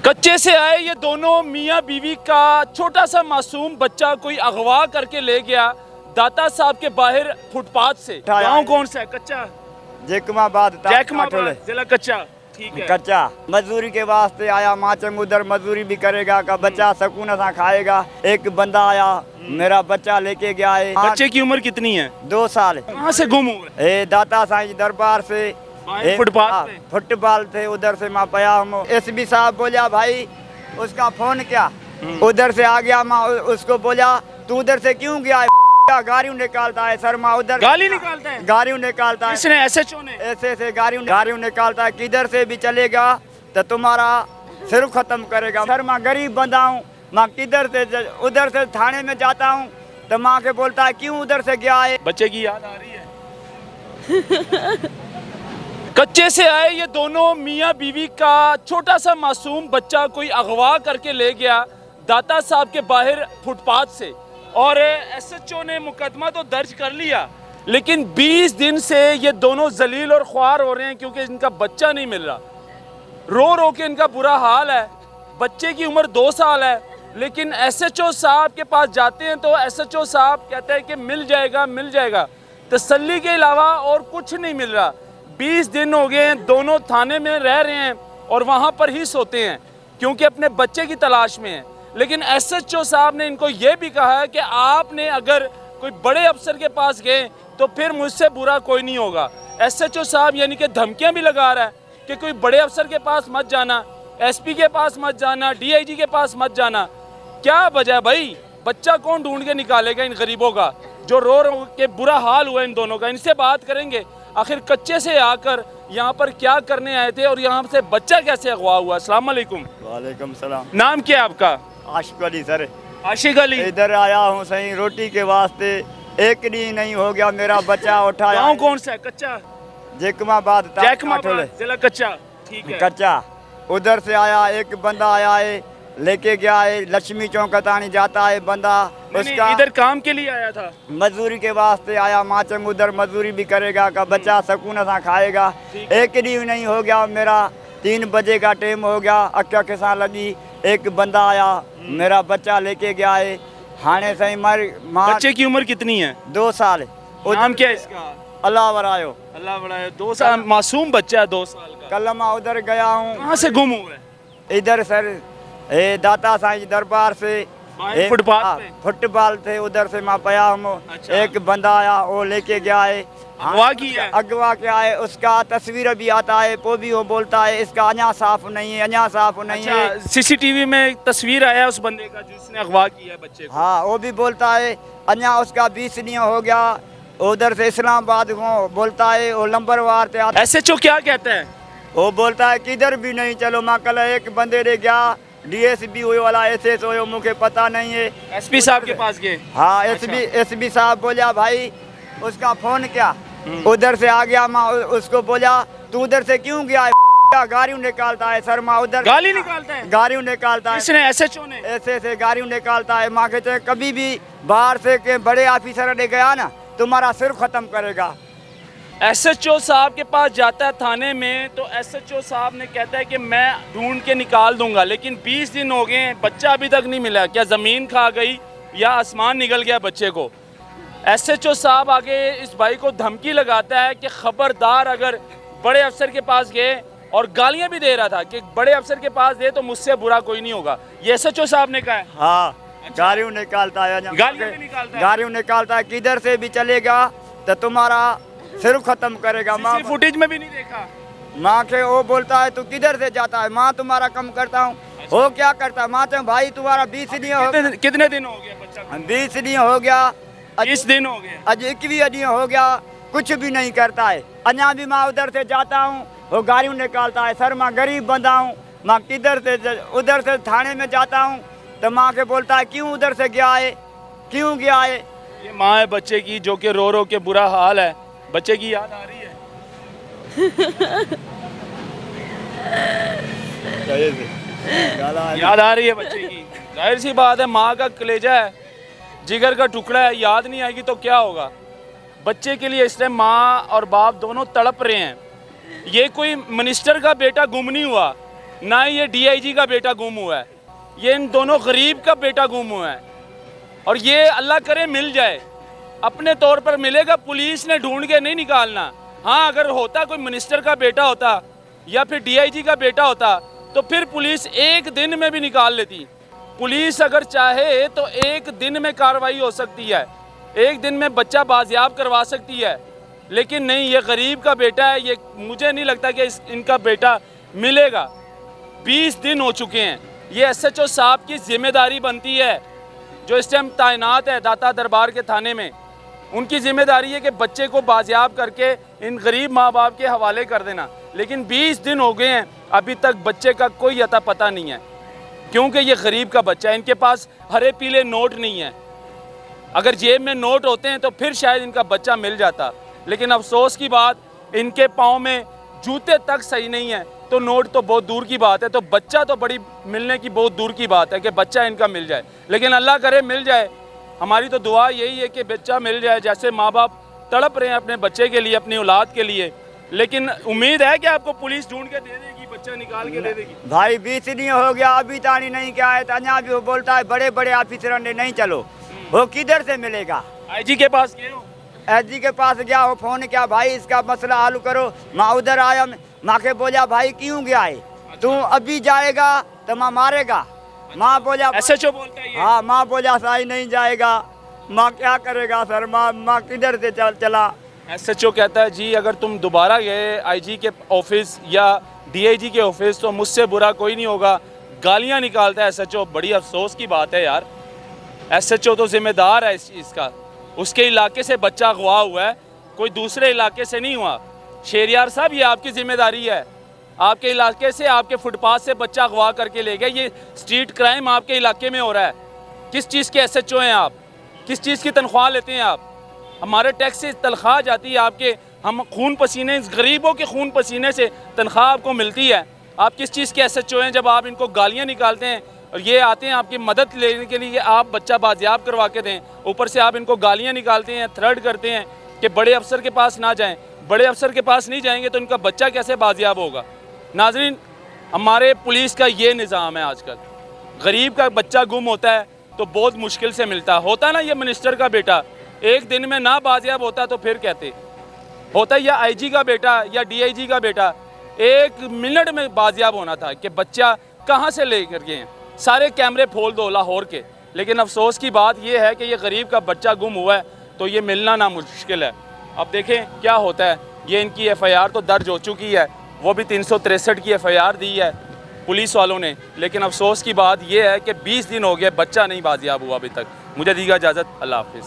कच्चे से आए ये दोनों मियाँ बीवी का छोटा सा मासूम बच्चा कोई अगवा करके ले गया दाता साहब के बाहर फुटपाथ से। गाँव कौन सा है? कच्चा जैकमाबाद जिला कच्चा। ठीक है। कच्चा मजदूरी के वास्ते आया। माचंग उधर मजदूरी भी करेगा का बच्चा सकून सा खाएगा। एक बंदा आया मेरा बच्चा लेके गया है। बच्चे की उम्र कितनी है? 2 साल। कहाँ से गुम हुए? दाता साईं दरबार से फुटबॉल थे उधर से मैं पया हूँ। एसपी साहब बोला भाई उसका फोन क्या उधर से आ गया। मैं उसको बोला तू उधर से क्यों गया? गाड़ी निकालता है सर। माँ उधर गाली निकालता है? गाड़ी निकालता है। किसने? एसएचओ ने? ऐसे गाड़ी निकालता है। किधर से भी चलेगा तो तुम्हारा सिर खत्म करेगा। सर मैं गरीब बंदा हूँ। मैं किधर से उधर से थाने में जाता हूँ तो माँ के बोलता है क्यों उधर से गया है। बच्चे की याद आ रही है। कच्चे से आए ये दोनों मियाँ बीवी का छोटा सा मासूम बच्चा कोई अगवा करके ले गया दाता साहब के बाहर फुटपाथ से, और एसएचओ ने मुकदमा तो दर्ज कर लिया, लेकिन 20 दिन से ये दोनों जलील और ख्वार हो रहे हैं क्योंकि इनका बच्चा नहीं मिल रहा। रो रो के इनका बुरा हाल है। बच्चे की उम्र 2 साल है, लेकिन एसएचओ साहब के पास जाते हैं तो एसएचओ साहब कहते हैं कि मिल जाएगा। तसल्ली के अलावा और कुछ नहीं मिल रहा। 20 दिन हो गए हैं, दोनों थाने में रह रहे हैं और वहाँ पर ही सोते हैं क्योंकि अपने बच्चे की तलाश में हैं। लेकिन एसएचओ साहब ने इनको ये भी कहा है कि आपने अगर कोई बड़े अफसर के पास गए तो फिर मुझसे बुरा कोई नहीं होगा। एसएचओ साहब यानी कि धमकियां भी लगा रहा है कि कोई बड़े अफसर के पास मत जाना, एसपी के पास मत जाना, डीआईजी के पास मत जाना। क्या वजह भाई? बच्चा कौन ढूंढ के निकालेगा इन गरीबों का जो रो रो के बुरा हाल हुआ इन दोनों का? इनसे बात करेंगे आखिर कच्चे से आकर यहाँ पर क्या करने आए थे और यहाँ से बच्चा कैसे अगवा हुआ। अस्सलाम वालेकुम। वालेकुम सलाम। नाम क्या है आपका? आशिक अली सर। आशिक अली। इधर आया हूँ सही रोटी के वास्ते। एक दिन नहीं हो गया मेरा बच्चा उठाया। गाँव कौन सा है? कच्चा जैकमाबाद जिला कच्चा। ठीक है। कच्चा उधर से आया। एक बंदा आया है लेके गया है। लक्ष्मी चौक तानी जाता है बंदा। उसका इधर काम के लिए आया था? मजदूरी के वास्ते आया। माचंग उधर मजदूरी भी करेगा का बच्चा सकून सा खाएगा। एक दिन नहीं हो गया मेरा 3 बजे का टाइम हो गया। अक्का के साथ लगी। एक बंदा आया मेरा बच्चा लेके गया है। हाने सही बच्चे की उम्र कितनी है? 2 साल। नाम क्या है इसका? अल्लाह बढ़ायो। 2 साल मासूम बच्चा है, 2 साल का। कल मैं उधर गया हूँ। कहाँ से गुम हुआ है? इधर सर दाता साईं दरबार से फुटबॉल थे उधर से मैं पया हूँ। अच्छा। एक बंदा आया वो लेके गया है। अगवा के आए। उसका तस्वीर भी आता है वो भी वो बोलता है इसका अन्या साफ नहीं है। सीसीटीवी में एक तस्वीर आया उस बंदे का जिसने अगवा किया बच्चे को। हाँ वो भी बोलता है अन्या उसका 20 दिन हो गया। उधर से इस्लामाबाद को बोलता है वो नंबरवार थे। एसएचओ क्या कहता है? वो बोलता है किधर भी नहीं चलो। मैं कल एक बंदे ने गया डीएसपी हुए वाला एसएस हो मुझे पता नहीं है। एसपी साहब के पास गए? हाँ एसपी साहब बोला भाई उसका फोन क्या उधर से आ गया। मैं उसको बोला तू उधर से क्यों गया? गाड़ी निकालता है सर। माँ उधर गाली निकालता है? गाड़ी निकालता है। किसने? एसएचओ ने? ऐसे गाड़ी निकालता है। माँ कहते कभी भी बाहर से के बड़े ऑफिसर ने गया ना तुम्हारा सिर खत्म करेगा। एसएचओ साहब के पास जाता है थाने में तो एसएचओ साहब ने कहता है कि मैं ढूंढ के निकाल दूंगा, लेकिन 20 दिन हो गए बच्चा अभी तक नहीं मिला। क्या ज़मीन खा गई या आसमान निकल गया बच्चे को? एसएचओ साहब आगे इस भाई को धमकी लगाता है कि खबरदार अगर बड़े अफसर के पास गए, और गालियां भी दे रहा था कि बड़े अफसर के पास गए तो मुझसे बुरा कोई नहीं होगा। ये एसएचओ साहब ने कहा है। हाँ गाड़ी निकालता है। गाड़ी निकालता है। किधर से भी चलेगा तो तुम्हारा सिर खत्म करेगा। माँ फुटेज में भी नहीं देखा। माँ के वो बोलता है तू किधर से जाता है? माँ तुम्हारा कम करता हूँ। वो क्या करता है? माँ तो भाई तुम्हारा 20 दिन हो गया। कितने दिन हो गया बच्चा? 20 दिन हो गया। 20 दिन हो गया। आज 21 दिन हो गया। कुछ भी नहीं करता है। अन्या भी मैं उधर से जाता हूँ वो गाड़ी निकालता है। सर मैं गरीब बंदा हूँ। मैं किधर से उधर से थाने में जाता हूँ तो माँ के बोलता है क्यों उधर से गया है, क्यों गया है। ये माँ है बच्चे की जो कि रो रो के बुरा हाल है। बच्चे की याद आ रही है? याद आ रही है बच्चे की। जाहिर सी बात है, माँ का कलेजा है, जिगर का टुकड़ा है, याद नहीं आएगी तो क्या होगा। बच्चे के लिए इस टाइम माँ और बाप दोनों तड़प रहे हैं। ये कोई मिनिस्टर का बेटा गुम नहीं हुआ, ना ही ये डीआईजी का बेटा गुम हुआ है, ये इन दोनों गरीब का बेटा गुम हुआ है। और ये अल्लाह करे मिल जाए, अपने तौर पर मिलेगा, पुलिस ने ढूंढ के नहीं निकालना। हाँ, अगर होता कोई मिनिस्टर का बेटा होता या फिर डीआईजी का बेटा होता तो फिर पुलिस एक दिन में भी निकाल लेती। पुलिस अगर चाहे तो एक दिन में कार्रवाई हो सकती है, एक दिन में बच्चा बाजियाब करवा सकती है, लेकिन नहीं, ये गरीब का बेटा है, ये मुझे नहीं लगता कि इनका बेटा मिलेगा। 20 दिन हो चुके हैं। ये एसएचओ साहब की जिम्मेदारी बनती है, जो इस टाइम तैनात है दाता दरबार के थाने में, उनकी जिम्मेदारी है कि बच्चे को बाजियाब करके इन गरीब माँ बाप के हवाले कर देना। लेकिन 20 दिन हो गए हैं, अभी तक बच्चे का कोई अता पता नहीं है, क्योंकि ये गरीब का बच्चा है। इनके पास हरे पीले नोट नहीं है, अगर जेब में नोट होते हैं तो फिर शायद इनका बच्चा मिल जाता। लेकिन अफसोस की बात, इनके पाँव में जूते तक सही नहीं है, तो नोट तो बहुत दूर की बात है, तो बच्चा तो बड़ी मिलने की बहुत दूर की बात है कि बच्चा इनका मिल जाए। लेकिन अल्लाह करे मिल जाए, हमारी तो दुआ यही है कि बच्चा मिल जाए। जैसे माँ बाप तड़प रहे हैं अपने बच्चे के लिए, अपनी औलाद के लिए, लेकिन उम्मीद है कि आपको पुलिस ढूंढ के दे देगी, बच्चा निकाल के दे देगी। भाई 20 दिन हो गया, अभी तानी नहीं क्या है, तन्या भी वो बोलता है बड़े बड़े ऑफिसरों ने नहीं चलो, वो किधर से मिलेगा। आईजी के पास गए हो? एसजी के पास गया हो, फोन किया भाई इसका मसला हल करो। माँ उधर आया, माँ के बोला भाई क्यों गया है, तू अभी जाएगा तो माँ मारेगा। माँ बोला एसएचओ बोलता है ये? हाँ, माँ बोला साई नहीं जाएगा। माँ क्या करेगा सर, माँ किधर से चला। एसएचओ कहता है जी अगर तुम दोबारा गए आईजी के ऑफिस या डीआईजी के ऑफिस तो मुझसे बुरा कोई नहीं होगा। गालियां निकालता है एसएचओ। बड़ी अफसोस की बात है यार, एसएचओ तो जिम्मेदार है इस चीज़ का, उसके इलाके से बच्चा अगवा हुआ है, कोई दूसरे इलाके से नहीं हुआ। शेरियार साहब, ये आपकी जिम्मेदारी है, आपके इलाके से, आपके फुटपाथ से बच्चा अगवा करके ले गए। ये स्ट्रीट क्राइम आपके इलाके में हो रहा है। किस चीज़ के एसएचओ हैं आप, किस चीज़ की तनख्वाह लेते हैं आप? हमारे टैक्स से तनख्वाह जाती है आपके, हम खून पसीने, गरीबों के खून पसीने से तनख्वाह आपको मिलती है। आप किस चीज़ के एसएचओ हैं जब आप इनको गालियाँ निकालते हैं और ये आते हैं आपकी मदद लेने के लिए आप बच्चा बाजियाब करवा के दें, ऊपर से आप इनको गालियाँ निकालते हैं, थ्रेट करते हैं कि बड़े अफसर के पास ना जाएं। बड़े अफसर के पास नहीं जाएंगे तो इनका बच्चा कैसे बाजियाब होगा? नाजरीन, हमारे पुलिस का ये निज़ाम है आजकल, गरीब का बच्चा गुम होता है तो बहुत मुश्किल से मिलता होता ना। ये मिनिस्टर का बेटा एक दिन में ना बाजियाब होता तो फिर कहते होता, या आईजी का बेटा या डीआईजी का बेटा 1 मिनट में बाजियाब होना था कि बच्चा कहाँ से ले कर गए हैं। सारे कैमरे खोल दो लाहौर के, लेकिन अफसोस की बात यह है कि ये गरीब का बच्चा गुम हुआ है तो ये मिलना ना मुश्किल है। अब देखें क्या होता है। ये इनकी एफआईआर तो दर्ज हो चुकी है, वो भी 363 की एफआईआर दी है पुलिस वालों ने, लेकिन अफसोस की बात यह है कि 20 दिन हो गए, बच्चा नहीं बाजियाब हुआ अभी तक। मुझे दीजिए इजाज़त, अल्लाह हाफिज़।